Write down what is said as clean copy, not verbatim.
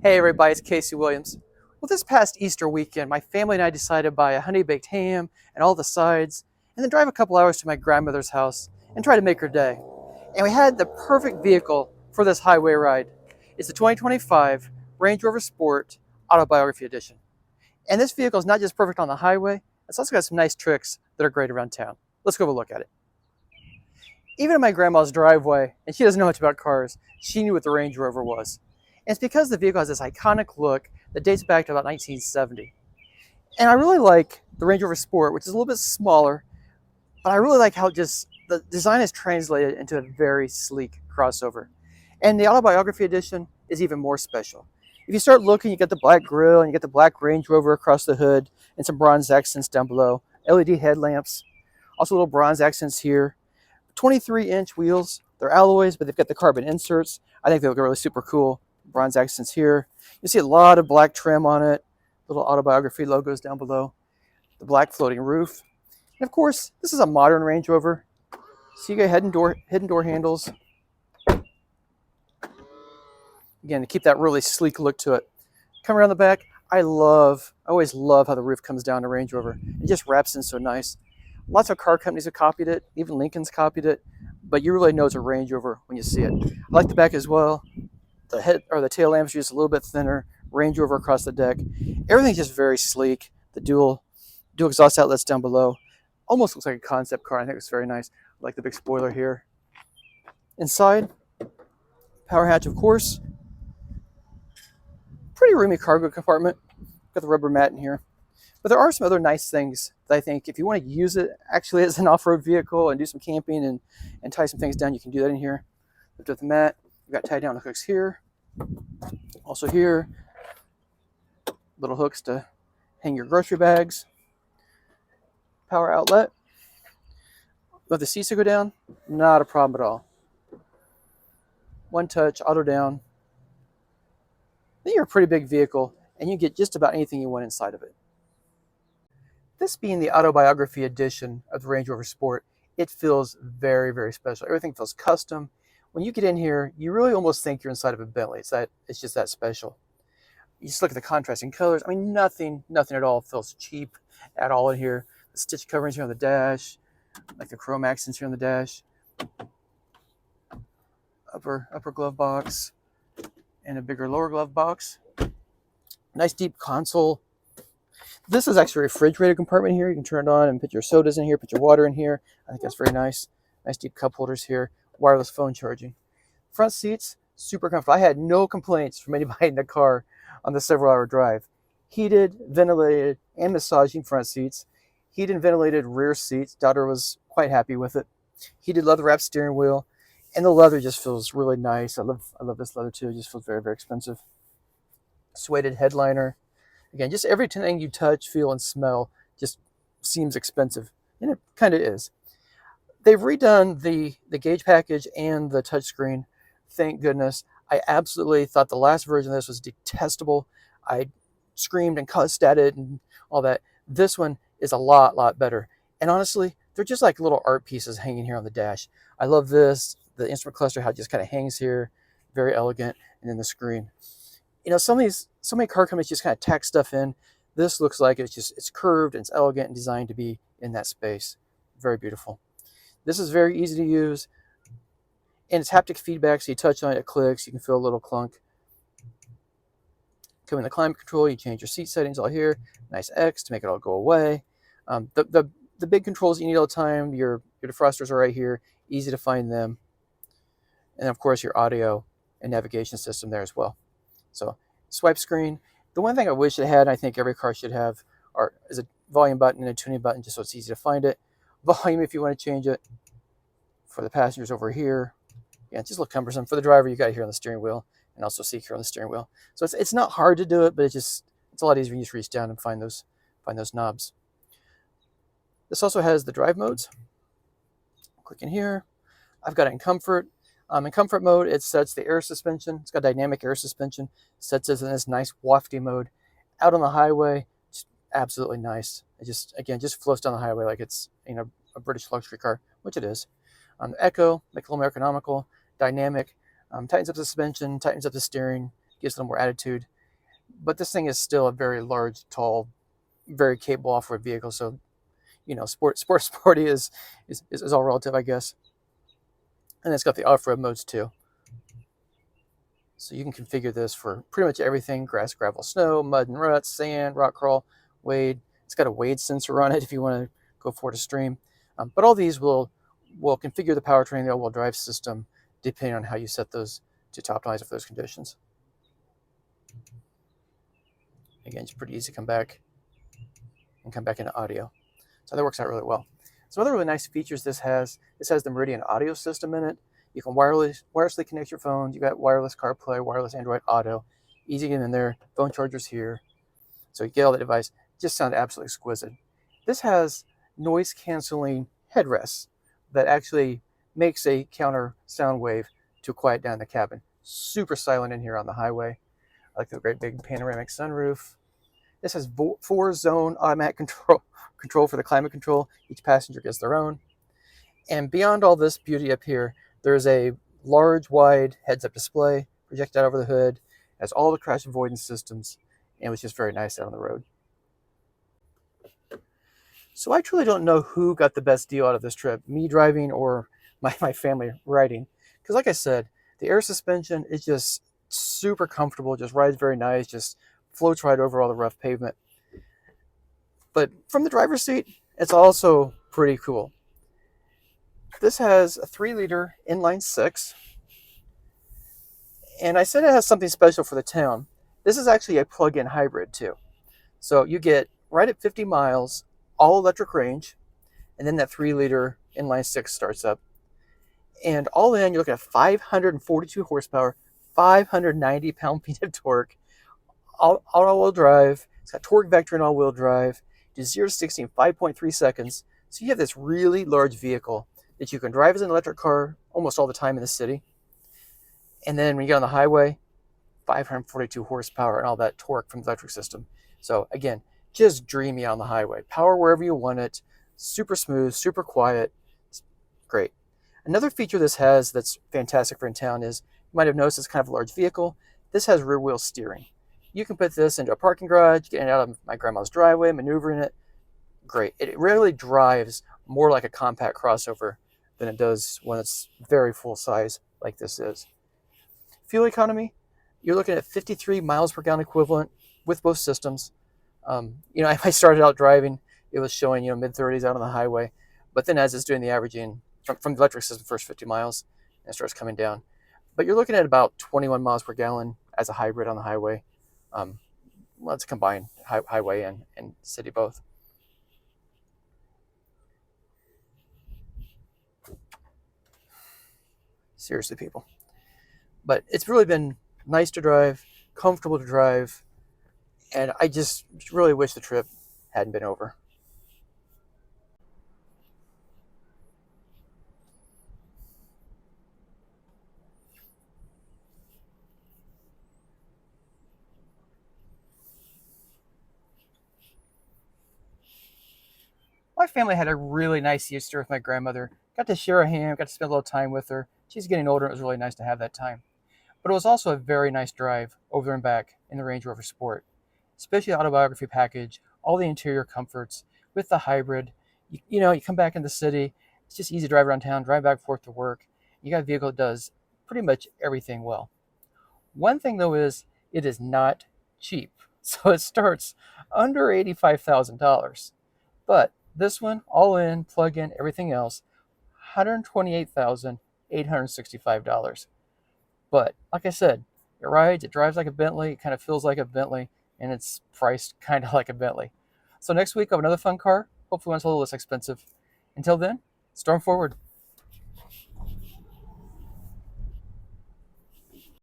Hey everybody, it's Casey Williams. Well, this past Easter weekend, my family and I decided to buy a honey baked ham and all the sides, and then drive a couple hours to my grandmother's house and try to make her day. And we had the perfect vehicle for this highway ride. It's the 2025 Range Rover Sport Autobiography Edition. And this vehicle is not just perfect on the highway, it's also got some nice tricks that are great around town. Let's go have a look at it. Even in my grandma's driveway, and she doesn't know much about cars, she knew what the Range Rover was. And it's because the vehicle has this iconic look that dates back to about 1970. And I really like the Range Rover Sport, which is a little bit smaller, but I really like how just the design is translated into a very sleek crossover. And the Autobiography Edition is even more special. If you start looking, you get the black grille and you get the black Range Rover across the hood and some bronze accents down below, LED headlamps, also little bronze accents here. 23-inch wheels. They're alloys, but they've got the carbon inserts. I think they look really super cool. Bronze accents here. You see a lot of black trim on it. Little Autobiography logos down below. The black floating roof. And of course, this is a modern Range Rover. So you get hidden door handles. Again, to keep that really sleek look to it. Come around the back. I always love how the roof comes down to Range Rover. It just wraps in so nice. Lots of car companies have copied it. Even Lincoln's copied it. But you really know it's a Range Rover when you see it. I like the back as well. The head or the tail lamps are just a little bit thinner. Range Rover across the deck. Everything's just very sleek. The dual exhaust outlets down below. Almost looks like a concept car. I think it's very nice. I like the big spoiler here. Inside, power hatch, of course. Pretty roomy cargo compartment. Got the rubber mat in here. But there are some other nice things that I think if you want to use it actually as an off-road vehicle and do some camping and tie some things down, you can do that in here. Lift up the mat. We've got tie down hooks here. Also here, little hooks to hang your grocery bags. Power outlet. Let the seats to go down. Not a problem at all. One touch, auto down. Then you're a pretty big vehicle and you get just about anything you want inside of it. This being the Autobiography Edition of the Range Rover Sport, it feels very, very special. Everything feels custom. When you get in here, you really almost think you're inside of a Bentley. It's just that special. You just look at the contrasting colors. I mean, nothing at all feels cheap at all in here. The stitch coverings here on the dash, like the chrome accents here on the dash. Upper glove box and a bigger lower glove box. Nice deep console. This is actually a refrigerator compartment here. You can turn it on and put your sodas in here, put your water in here. I think that's very nice. Nice deep cup holders here. Wireless phone charging. Front seats, super comfortable. I had no complaints from anybody in the car on the several-hour drive. Heated, ventilated, and massaging front seats. Heated and ventilated rear seats. Daughter was quite happy with it. Heated leather-wrapped steering wheel. And the leather just feels really nice. I love this leather too. It just feels very, very expensive. Suede headliner. Again, just everything you touch, feel, and smell just seems expensive. And it kind of is. They've redone the gauge package and the touchscreen. Thank goodness. I absolutely thought the last version of this was detestable. I screamed and cussed at it and all that. This one is a lot better. And honestly, they're just like little art pieces hanging here on the dash. I love this. The instrument cluster, how it just kind of hangs here. Very elegant. And then the screen. You know, so many car companies just kind of tack stuff in. This looks like it's curved and it's elegant and designed to be in that space. Very beautiful. This is very easy to use. And it's haptic feedback, so you touch on it, it clicks, you can feel a little clunk. Come in the climate control, you change your seat settings all here. Nice X to make it all go away. The big controls you need all the time, your defrosters are right here, easy to find them. And of course your audio and navigation system there as well. So swipe screen. The one thing I wish it had, and I think every car should have, is a volume button and a tuning button just so it's easy to find it. Volume if you want to change it. For the passengers over here. Yeah, it's just a little cumbersome. For the driver, you got it here on the steering wheel and also seat here on the steering wheel. So it's not hard to do it, but it's a lot easier when you just reach down and find those knobs. This also has the drive modes. Click in here. I've got it in comfort. In comfort mode, it sets the air suspension. It's got dynamic air suspension. Sets it in this nice wafty mode. Out on the highway, just absolutely nice. It just floats down the highway like it's a British luxury car, which it is. Echo, make it a little more economical. Dynamic, tightens up the suspension, tightens up the steering, gives it a little more attitude. But this thing is still a very large, tall, very capable off-road vehicle. So, sporty is all relative, I guess. And it's got the off-road modes too. So you can configure this for pretty much everything: grass, gravel, snow, mud and ruts, sand, rock crawl, wade. It's got a wade sensor on it if you want to go for a stream. But all these will configure the powertrain, the all-wheel drive system, depending on how you set those to optimize for those conditions. Again, it's pretty easy to come back into audio. So that works out really well. Some other really nice features this has the Meridian audio system in it. You can wirelessly connect your phones. You got wireless CarPlay, wireless Android Auto. Easy to get in there. Phone chargers here. So you get all the device. It just sounds absolutely exquisite. This has noise canceling headrests that actually makes a counter sound wave to quiet down the cabin. Super silent in here on the highway. I like the great big panoramic sunroof. This has 4-zone automatic control for the climate control. Each passenger gets their own. And beyond all this beauty up here, there's a large, wide heads-up display projected out over the hood. It has all the crash avoidance systems, and it was just very nice out on the road. So I truly don't know who got the best deal out of this trip, me driving or my family riding. Because like I said, the air suspension is just super comfortable, just rides very nice, just floats right over all the rough pavement. But from the driver's seat, it's also pretty cool. This has a 3-liter inline 6. And I said it has something special for the town. This is actually a plug-in hybrid too. So you get right at 50 miles, all electric range, and then that 3-liter inline 6 starts up. And all in, you're looking at 542 horsepower, 590 pound-feet of torque, all-wheel drive. It's got torque vector and all-wheel drive. Do 0 to 60 in 5.3 seconds. So you have this really large vehicle that you can drive as an electric car almost all the time in the city. And then when you get on the highway, 542 horsepower and all that torque from the electric system. So again, just dreamy on the highway. Power wherever you want it. Super smooth, super quiet. It's great. Another feature this has that's fantastic for in town is, you might have noticed it's kind of a large vehicle. This has rear wheel steering. You can put this into a parking garage, get it out of my grandma's driveway, maneuvering it. Great. It really drives more like a compact crossover than it does when it's very full size like this is. Fuel economy, you're looking at 53 miles per gallon equivalent with both systems. If I started out driving, it was showing mid-30s out on the highway, but then as it's doing the averaging from the electric system, first 50 miles, and it starts coming down. But you're looking at about 21 miles per gallon as a hybrid on the highway. Let's combine highway and city both. Seriously, people. But it's really been nice to drive, comfortable to drive, and I just really wish the trip hadn't been over. My family had a really nice Easter with my grandmother. Got to share a ham, got to spend a little time with her. She's getting older, and it was really nice to have that time. But it was also a very nice drive over and back in the Range Rover Sport, especially the Autobiography package, all the interior comforts with the hybrid. You come back in the city, it's just easy to drive around town, drive back and forth to work. You got a vehicle that does pretty much everything well. One thing though is it is not cheap. So it starts under $85,000. But this one, all in, plug in, everything else, $128,865. But like I said, it rides, it drives like a Bentley, it kind of feels like a Bentley, and it's priced kind of like a Bentley. So next week, I have another fun car. Hopefully, one's a little less expensive. Until then, storm forward.